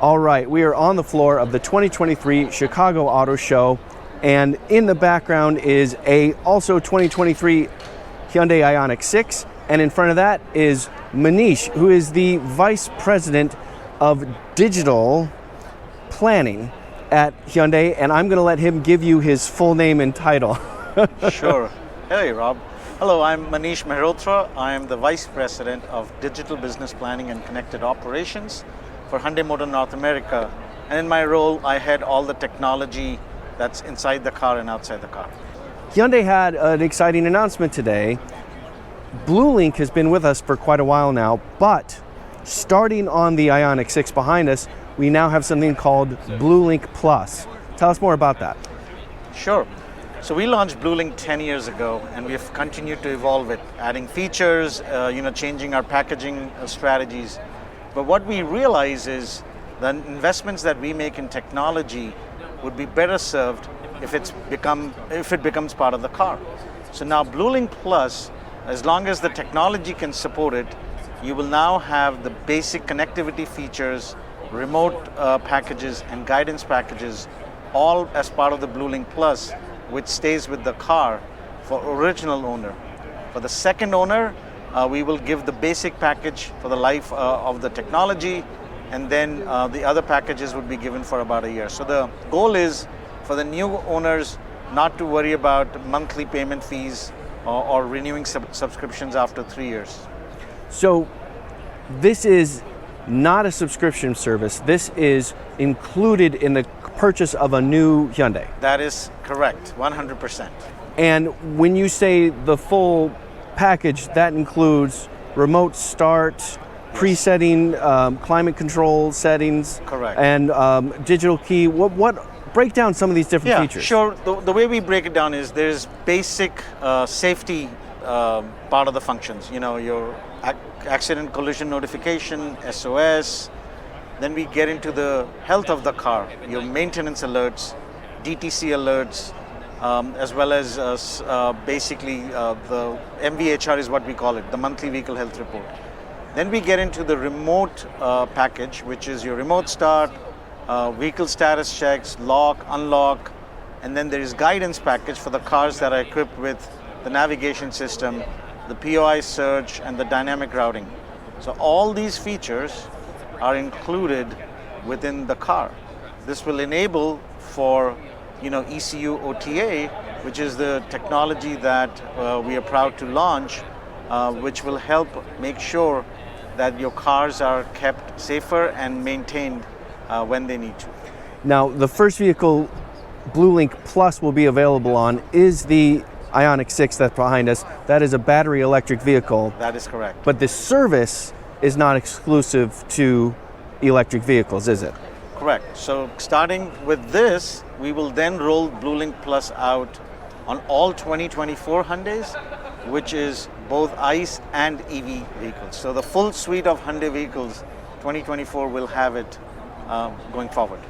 All right, we are on the floor of the 2023 Chicago Auto Show, and in the background is a also 2023 Hyundai Ioniq 6, and in front of that is Manish, who is the Vice President of Digital Planning at Hyundai, and I'm going to let him give you his full name and title. Sure. Hey, Rob. Hello, I'm Manish Mehrotra. I am the Vice President of Digital Business Planning and Connected Operations for Hyundai Motor North America. And in my role, I head all the technology that's inside the car and outside the car. Hyundai had an exciting announcement today. BlueLink has been with us for quite a while now, but starting on the Ioniq 6 behind us, we now have something called BlueLink Plus. Tell us more about that. Sure. So we launched BlueLink 10 years ago, and we have continued to evolve it, adding features, changing our packaging strategies. But what we realize is the investments that we make in technology would be better served if it becomes part of the car. So now BlueLink Plus, as long as the technology can support it, you will now have the basic connectivity features, remote packages, and guidance packages, all as part of the BlueLink Plus, which stays with the car for original owner. For the second owner, we will give the basic package for the life of the technology, and then the other packages would be given for about a year. So the goal is for the new owners not to worry about monthly payment fees or renewing subscriptions after 3 years. So this is not a subscription service. This is included in the purchase of a new Hyundai. That is correct, 100%. And when you say the full package, that includes remote start, presetting, climate control settings, correct, and digital key. What break down some of these different features? Sure. The way we break it down is there's basic safety part of the functions. You know, your accident collision notification, SOS. Then we get into the health of the car, your maintenance alerts, DTC alerts, as well as basically the MVHR is what we call it, the monthly vehicle health report. Then we get into the remote package, which is your remote start, vehicle status checks, lock, unlock, and then there is guidance package for the cars that are equipped with the navigation system, the POI search, and the dynamic routing. So all these features are included within the car. This will enable for ECU OTA, which is the technology that we are proud to launch, which will help make sure that your cars are kept safer and maintained when they need to. Now, the first vehicle BlueLink Plus will be available on is the Ioniq 6 that's behind us. That is a battery electric vehicle. That is correct. But the service is not exclusive to electric vehicles, is it? Correct. So starting with this, we will then roll BlueLink Plus out on all 2024 Hyundais, which is both ICE and EV vehicles. So the full suite of Hyundai vehicles, 2024 will have it going forward.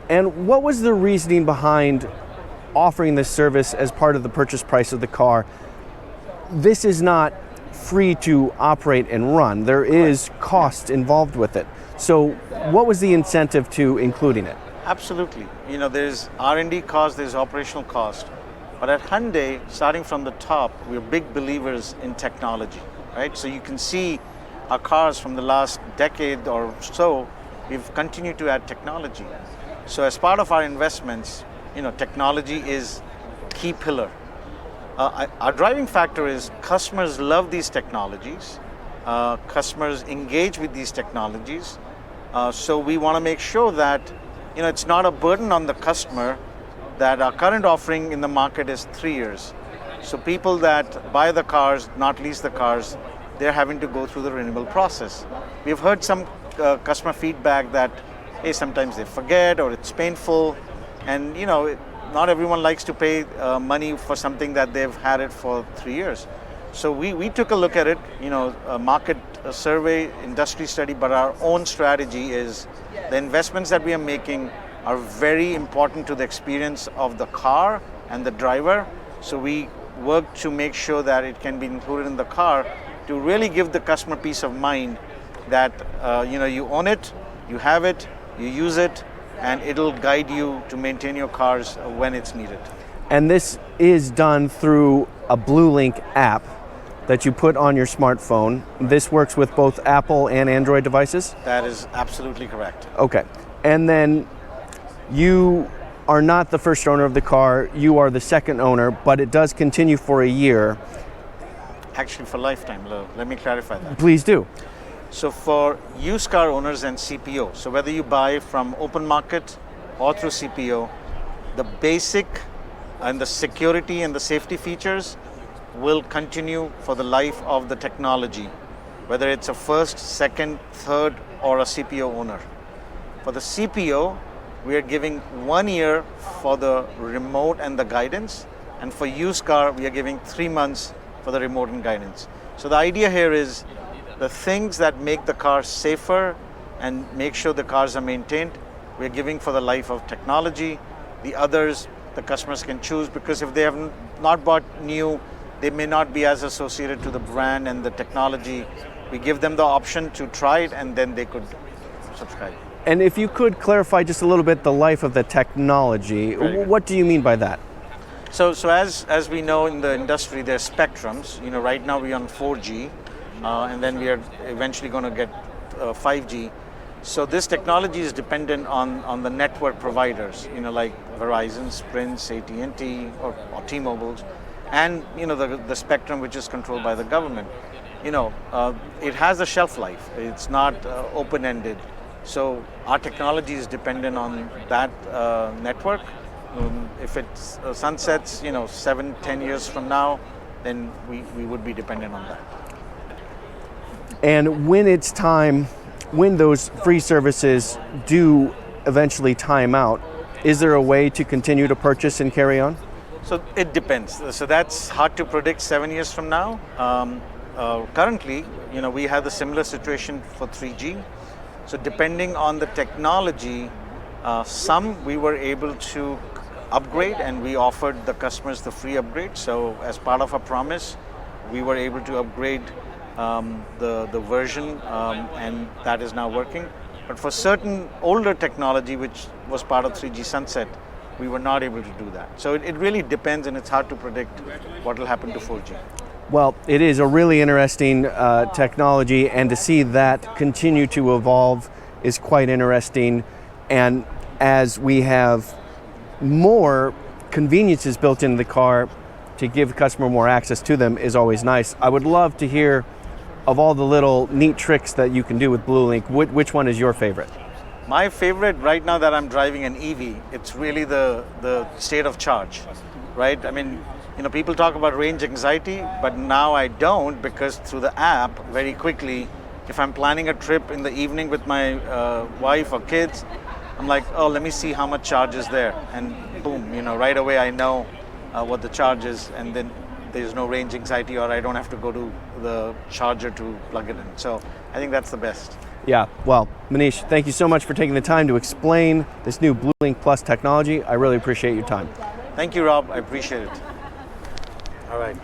And what was the reasoning behind offering this service as part of the purchase price of the car? This is not free to operate and run. There is cost involved with it. So what was the incentive to including it? Absolutely. There's R&D cost, there's operational cost. But at Hyundai, starting from the top, we're big believers in technology, right? So you can see our cars from the last decade or so, we've continued to add technology. So as part of our investments, technology is a key pillar. Our driving factor is customers love these technologies. Customers engage with these technologies. So we want to make sure that it's not a burden on the customer, that our current offering in the market is 3 years. So people that buy the cars, not lease the cars, they're having to go through the renewal process. We've heard some customer feedback that, hey, sometimes they forget or it's painful, and not everyone likes to pay money for something that they've had it for 3 years. So we took a look at it, a market survey, industry study, but our own strategy is the investments that we are making are very important to the experience of the car and the driver. So we work to make sure that it can be included in the car to really give the customer peace of mind that you own it, you have it, You use it, and it'll guide you to maintain your cars when it's needed. And this is done through a BlueLink app that you put on your smartphone. This works with both Apple and Android devices? That is absolutely correct. Okay. And then you are not the first owner of the car, you are the second owner, but it does continue for a year. Actually, for lifetime. Let me clarify that. Please do. So for used car owners and CPO, so whether you buy from open market or through CPO, the basic and the security and the safety features will continue for the life of the technology, whether it's a first, second, third, or a CPO owner. For the CPO, we are giving 1 year for the remote and the guidance, and for used car, we are giving 3 months for the remote and guidance. So the idea here is the things that make the car safer and make sure the cars are maintained, we're giving for the life of technology. The others, the customers can choose, because if they have not bought new, they may not be as associated to the brand and the technology. We give them the option to try it, and then they could subscribe. And if you could clarify just a little bit the life of the technology, what do you mean by that? So as we know in the industry, there's spectrums. You know, right now we're on 4G, and then we are eventually going to get 5G. So this technology is dependent on the network providers, you know, like Verizon, Sprint, AT&T, or T-Mobile's, and you know the spectrum which is controlled by the government. You know, it has a shelf life. It's not open-ended. So our technology is dependent on that network. If it sunsets, you know, 7-10 years from now, then we would be dependent on that. And when it's time, when those free services do eventually time out, is there a way to continue to purchase and carry on? So it depends. So that's hard to predict 7 years from now. Currently, you know, we have the similar situation for 3G. So depending on the technology, some we were able to upgrade, and we offered the customers the free upgrade. So as part of our promise, we were able to upgrade the version, and that is now working. But for certain older technology, which was part of 3G sunset, we were not able to do that. So it really depends, and it's hard to predict what will happen to 4G. Well, it is a really interesting technology, and to see that continue to evolve is quite interesting. And as we have more conveniences built into the car to give the customer more access to them is always nice. I would love to hear of all the little neat tricks that you can do with BlueLink. Which one is your favorite? My favorite right now that I'm driving an EV, it's really the state of charge, right? I mean, you know, people talk about range anxiety, but now I don't, because through the app, very quickly, if I'm planning a trip in the evening with my wife or kids, I'm like, oh, let me see how much charge is there. And boom, you know, right away I know what the charge is, and then there's no range anxiety, or I don't have to go to the charger to plug it in. So I think that's the best. Yeah, well, Manish, thank you so much for taking the time to explain this new BlueLink Plus technology. I really appreciate your time. Thank you, Rob. I appreciate it. All right.